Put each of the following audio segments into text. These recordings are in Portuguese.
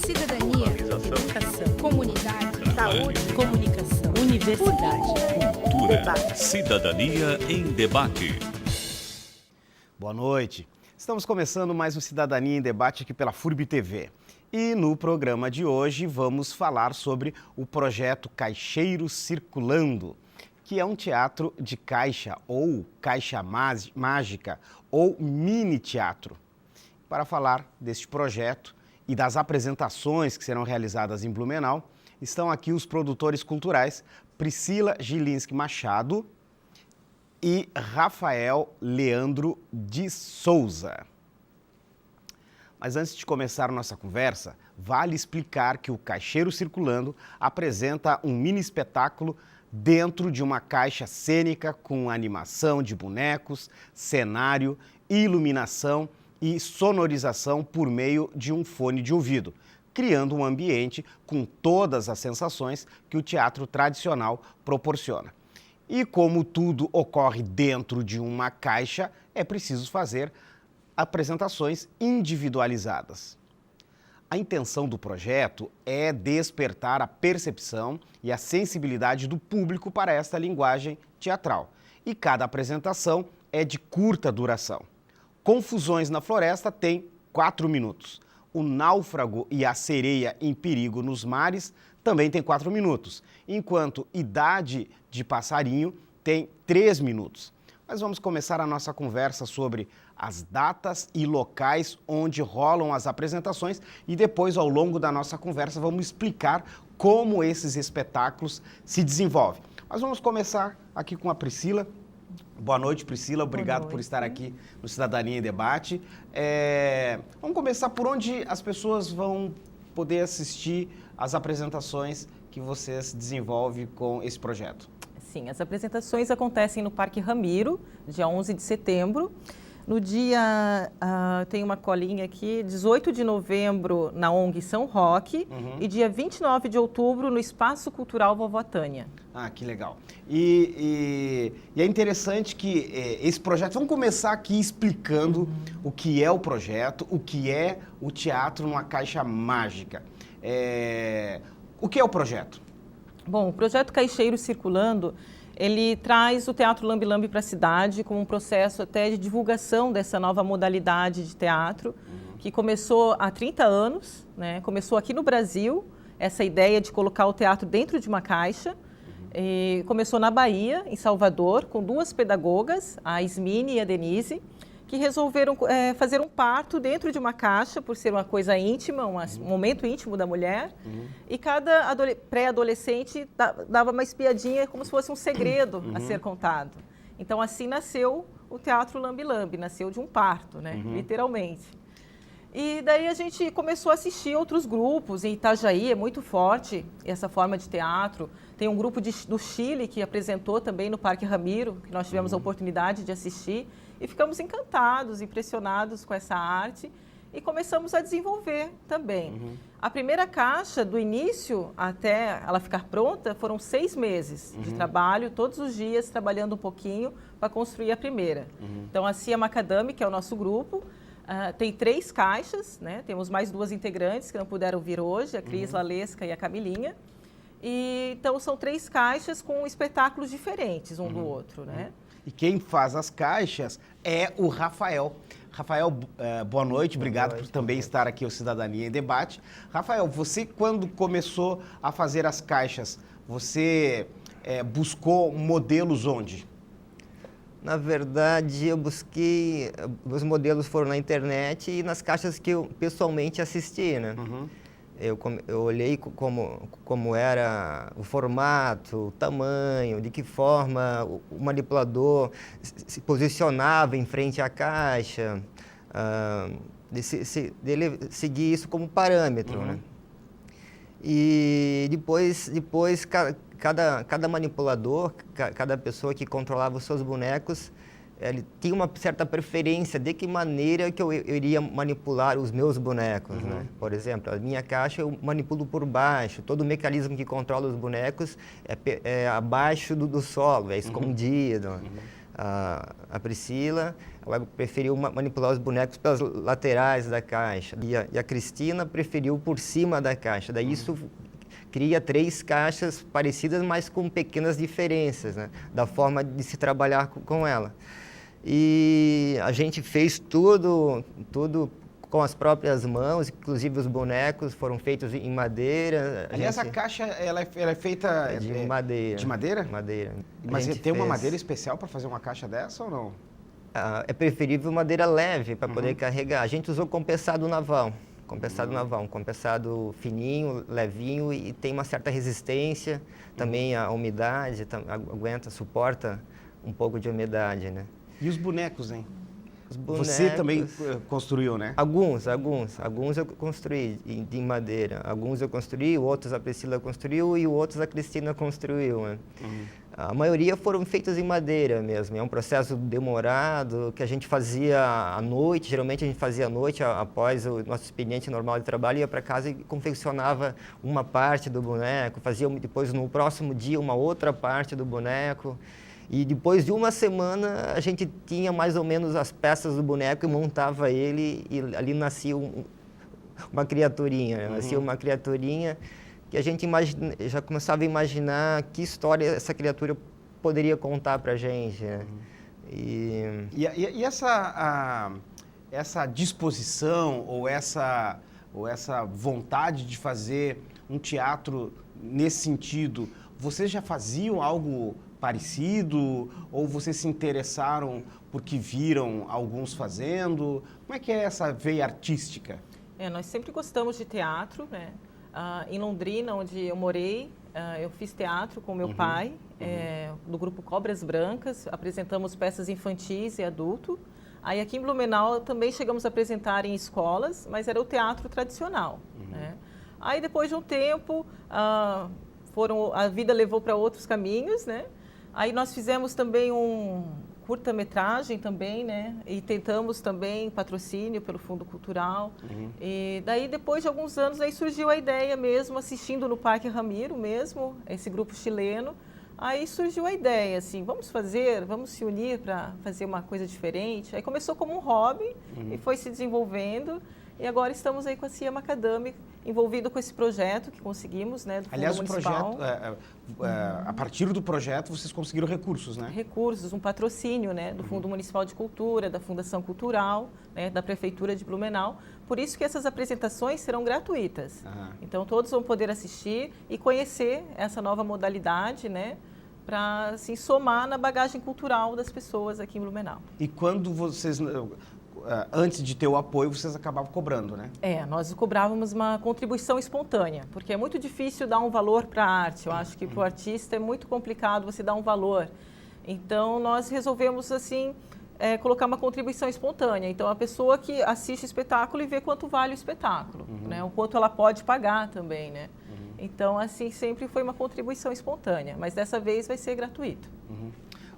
cidadania, educação, comunidade, saúde, comunicação, universidade, cultura, debate. cidadania em debate. Boa noite. Estamos começando mais um Cidadania em Debate aqui pela FURB TV. E no programa de hoje vamos falar sobre o projeto Caixeiro Circulando, que é um teatro de caixa ou caixa mágica ou mini teatro. Para falar deste projeto e das apresentações que serão realizadas em Blumenau, estão aqui os produtores culturais Priscila Gilinski Machado e Rafael Leandro de Souza. Mas antes de começar a nossa conversa, vale explicar que o Caixeiro Circulando apresenta um mini espetáculo dentro de uma caixa cênica com animação de bonecos, cenário, iluminação e sonorização por meio de um fone de ouvido, criando um ambiente com todas as sensações que o teatro tradicional proporciona. E como tudo ocorre dentro de uma caixa, é preciso fazer apresentações individualizadas. A intenção do projeto é despertar a percepção e a sensibilidade do público para esta linguagem teatral. E cada apresentação é de curta duração. Confusões na Floresta tem 4 minutos. O Náufrago e a Sereia em Perigo nos Mares também tem 4 minutos, enquanto Idade de Passarinho tem 3 minutos. Mas vamos começar a nossa conversa sobre as datas e locais onde rolam as apresentações e depois, ao longo da nossa conversa, vamos explicar como esses espetáculos se desenvolvem. Mas vamos começar aqui com a Priscila. Boa noite, Priscila. Obrigado por estar aqui no Cidadania em Debate. Vamos começar por onde as pessoas vão poder assistir as apresentações que vocês desenvolvem com esse projeto. Sim, as apresentações acontecem no Parque Ramiro, dia 11 de setembro. No dia, tem uma colinha aqui, 18 de novembro na ONG São Roque e dia 29 de outubro no Espaço Cultural Vovó Tânia. Ah, que legal. E é interessante que esse projeto... Vamos começar aqui explicando o que é o projeto, o que é o teatro numa caixa mágica. O que é o projeto? Bom, o projeto Caixeiro Circulando, ele traz o Teatro Lambe Lambe para a cidade como um processo até de divulgação dessa nova modalidade de teatro, que começou há 30 anos, né? Começou aqui no Brasil, essa ideia de colocar o teatro dentro de uma caixa. E começou na Bahia, em Salvador, com 2 pedagogas, a Ismine e a Denise, que resolveram fazer um parto dentro de uma caixa, por ser uma coisa íntima, um momento íntimo da mulher. E cada pré-adolescente dava uma espiadinha como se fosse um segredo a ser contado. Então, assim nasceu o Teatro Lambe Lambe, nasceu de um parto, né? Literalmente. E daí a gente começou a assistir outros grupos. Em Itajaí é muito forte essa forma de teatro. Tem um grupo do Chile que apresentou também no Parque Ramiro, que nós tivemos a oportunidade de assistir. E ficamos encantados, impressionados com essa arte e começamos a desenvolver também. A primeira caixa, do início até ela ficar pronta, foram 6 meses de trabalho, todos os dias trabalhando um pouquinho para construir a primeira. Então, a Cia Macadame, que é o nosso grupo, tem 3 caixas, né? Temos mais 2 integrantes que não puderam vir hoje, a Cris Lalesca e a Camilinha. E, então, são 3 caixas com espetáculos diferentes um do outro, né? E quem faz as caixas é o Rafael. Rafael, boa noite, obrigado por também estar aqui ao Cidadania em Debate. Rafael, você quando começou a fazer as caixas, você buscou modelos onde? Na verdade, eu busquei, os modelos foram na internet e nas caixas que eu pessoalmente assisti, né? Eu olhei como era o formato, o tamanho, de que forma o manipulador se posicionava em frente à caixa, dele seguir isso como parâmetro, né? E depois cada manipulador, cada pessoa que controlava os seus bonecos, ele tinha uma certa preferência de que maneira que eu iria manipular os meus bonecos, né? Por exemplo, a minha caixa eu manipulo por baixo, todo o mecanismo que controla os bonecos é abaixo do solo, é escondido. A Priscila, ela preferiu manipular os bonecos pelas laterais da caixa. E a Cristina preferiu por cima da caixa. Daí isso cria 3 caixas parecidas, mas com pequenas diferenças, né, da forma de se trabalhar com ela. E a gente fez tudo com as próprias mãos, inclusive os bonecos foram feitos em madeira. Aliás, a caixa ela é feita de madeira. De madeira? Madeira. Mas tem uma madeira especial para fazer uma caixa dessa ou não? É preferível madeira leve para poder carregar. A gente usou compensado naval. Um compensado fininho, levinho e tem uma certa resistência. Também a umidade, suporta um pouco de umidade, né? E os bonecos, hein? Os bonecos, você também construiu, né? Alguns eu construí de madeira. Alguns eu construí, outros a Priscila construiu e outros a Cristina construiu, né? A maioria foram feitos em madeira mesmo. É um processo demorado que a gente fazia à noite. Geralmente a gente fazia à noite, após o nosso expediente normal de trabalho, ia para casa e confeccionava uma parte do boneco. Fazia depois, no próximo dia, uma outra parte do boneco. E depois de uma semana, a gente tinha mais ou menos as peças do boneco e montava ele. E ali nascia uma criaturinha. Nascia uma criaturinha que a gente já começava a imaginar que história essa criatura poderia contar para a gente, né? E essa disposição ou essa vontade de fazer um teatro nesse sentido, vocês já faziam algo parecido ou vocês se interessaram porque viram alguns fazendo? Como é que é essa veia artística? Nós sempre gostamos de teatro, né? Em Londrina, onde eu morei, eu fiz teatro com meu pai, do grupo Cobras Brancas, apresentamos peças infantis e adulto. Aí aqui em Blumenau também chegamos a apresentar em escolas, mas era o teatro tradicional, né? Aí depois de um tempo, a vida levou para outros caminhos, né? Aí nós fizemos também um curta-metragem também, né? E tentamos também patrocínio pelo Fundo Cultural. E daí, depois de alguns anos, aí surgiu a ideia mesmo, assistindo no Parque Ramiro mesmo, esse grupo chileno. Aí surgiu a ideia, assim, vamos se unir para fazer uma coisa diferente. Aí começou como um hobby e foi se desenvolvendo. E agora estamos aí com a CIA Macadame, envolvido com esse projeto que conseguimos, né, do Fundo Municipal. O projeto, a partir do projeto, vocês conseguiram recursos, né? Recursos, um patrocínio, né, do Fundo Municipal de Cultura, da Fundação Cultural, né, da Prefeitura de Blumenau. Por isso que essas apresentações serão gratuitas. Então, todos vão poder assistir e conhecer essa nova modalidade, né, para assim, somar na bagagem cultural das pessoas aqui em Blumenau. E quando vocês... antes de ter o apoio, vocês acabavam cobrando, né? Nós cobrávamos uma contribuição espontânea, porque é muito difícil dar um valor para a arte. Eu acho que para o artista é muito complicado você dar um valor. Então, nós resolvemos, assim, colocar uma contribuição espontânea. Então, a pessoa que assiste o espetáculo e vê quanto vale o espetáculo, né? O quanto ela pode pagar também, né? Então, assim, sempre foi uma contribuição espontânea, mas dessa vez vai ser gratuito.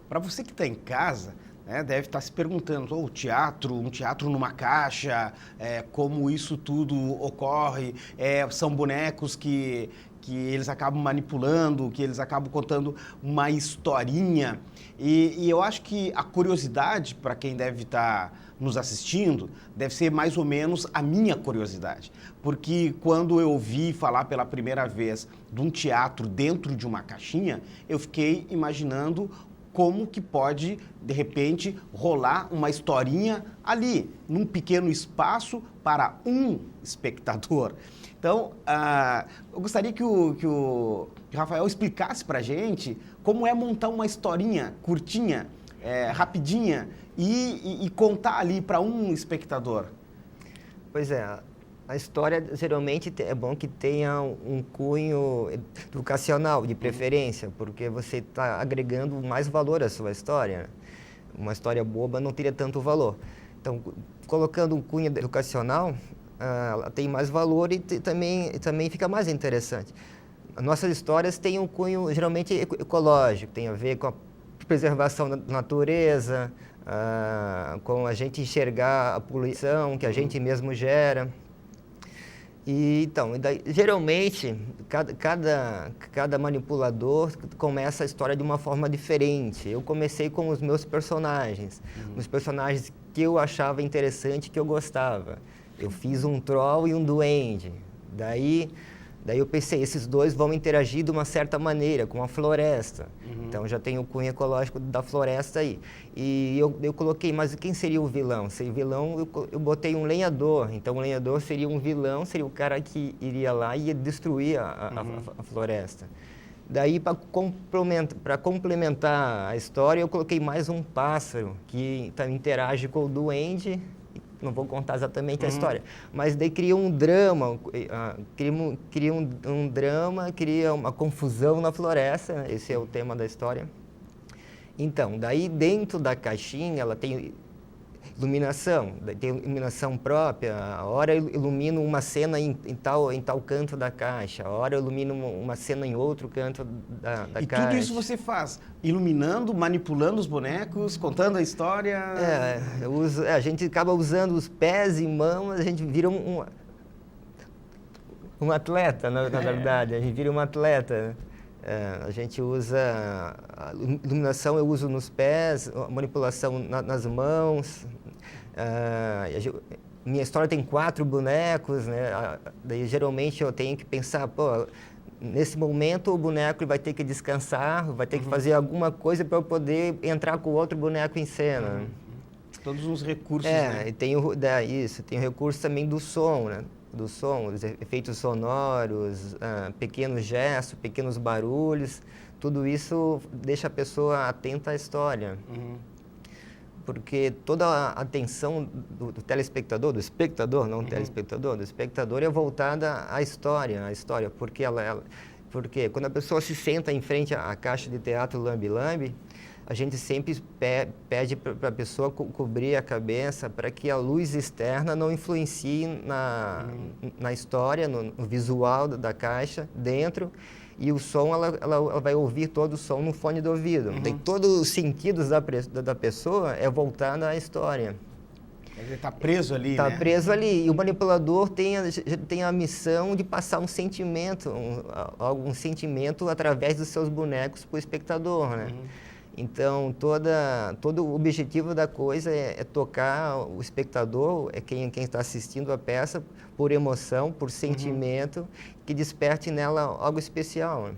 Para você que está em casa, deve estar se perguntando, um teatro numa caixa, como isso tudo ocorre, são bonecos que eles acabam manipulando, que eles acabam contando uma historinha. E eu acho que a curiosidade, para quem deve estar nos assistindo, deve ser mais ou menos a minha curiosidade. Porque quando eu ouvi falar pela primeira vez de um teatro dentro de uma caixinha, eu fiquei imaginando como que pode, de repente, rolar uma historinha ali, num pequeno espaço para um espectador. Então, eu gostaria que o Rafael explicasse para a gente como é montar uma historinha curtinha, rapidinha, e contar ali para um espectador. Pois é. A história, geralmente, é bom que tenha um cunho educacional, de preferência, porque você está agregando mais valor à sua história. Uma história boba não teria tanto valor. Então, colocando um cunho educacional, ela tem mais valor e também fica mais interessante. As nossas histórias têm um cunho, geralmente, ecológico, tem a ver com a preservação da natureza, com a gente enxergar a poluição que a gente mesmo gera. Então, geralmente, cada manipulador começa a história de uma forma diferente. Eu comecei com os meus personagens, os personagens que eu achava interessante, que eu gostava. Eu fiz um troll e um duende. Daí eu pensei, esses dois vão interagir de uma certa maneira, com a floresta. Então já tem o cunho ecológico da floresta aí. E eu coloquei, mas quem seria o vilão? Se vilão, eu botei um lenhador. Então o lenhador seria um vilão, seria o cara que iria lá e ia destruir a floresta. Daí, para complementar a história, eu coloquei mais um pássaro que interage com o duende. Não vou contar exatamente a história, mas daí cria um drama, cria uma confusão na floresta, esse é o tema da história. Então, daí dentro da caixinha ela tem iluminação, tem iluminação própria, a hora eu ilumino uma cena em tal canto da caixa, a hora eu ilumino uma cena em outro canto da caixa. E tudo isso você faz iluminando, manipulando os bonecos, contando a história? A gente acaba usando os pés e mãos, a gente vira um atleta, na verdade, a gente vira um atleta. A gente usa a iluminação, eu uso nos pés, a manipulação nas mãos. Minha história tem 4 bonecos, né? Daí geralmente eu tenho que pensar, nesse momento o boneco vai ter que descansar, vai ter que fazer alguma coisa para eu poder entrar com o outro boneco em cena. Todos os recursos, né? E tem o recurso também do som, né? Do som, os efeitos sonoros, pequenos gestos, pequenos barulhos, tudo isso deixa a pessoa atenta à história. Porque toda a atenção do telespectador, do espectador, não telespectador, do espectador é voltada à história, porque quando a pessoa se senta em frente à caixa de teatro Lambe Lambe, a gente sempre pede para a pessoa cobrir a cabeça para que a luz externa não influencie na história, no visual da caixa dentro. E o som, ela vai ouvir todo o som no fone do ouvido. Tem todos os sentidos da pessoa é voltado à história. Ele está preso ali, Está preso ali. E o manipulador tem a missão de passar um sentimento, algum sentimento através dos seus bonecos para o espectador, né? Então, todo o objetivo da coisa é tocar o espectador, é quem está assistindo a peça, por emoção, por sentimento, que desperte nela algo especial.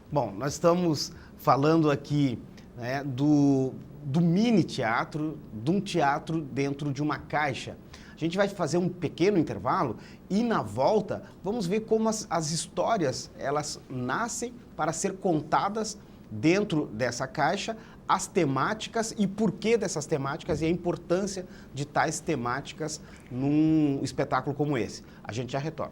Bom, nós estamos falando aqui, né, do mini teatro, de um teatro dentro de uma caixa. A gente vai fazer um pequeno intervalo e, na volta, vamos ver como as histórias elas nascem para ser contadas dentro dessa caixa, as temáticas e porquê dessas temáticas e a importância de tais temáticas num espetáculo como esse. A gente já retorna.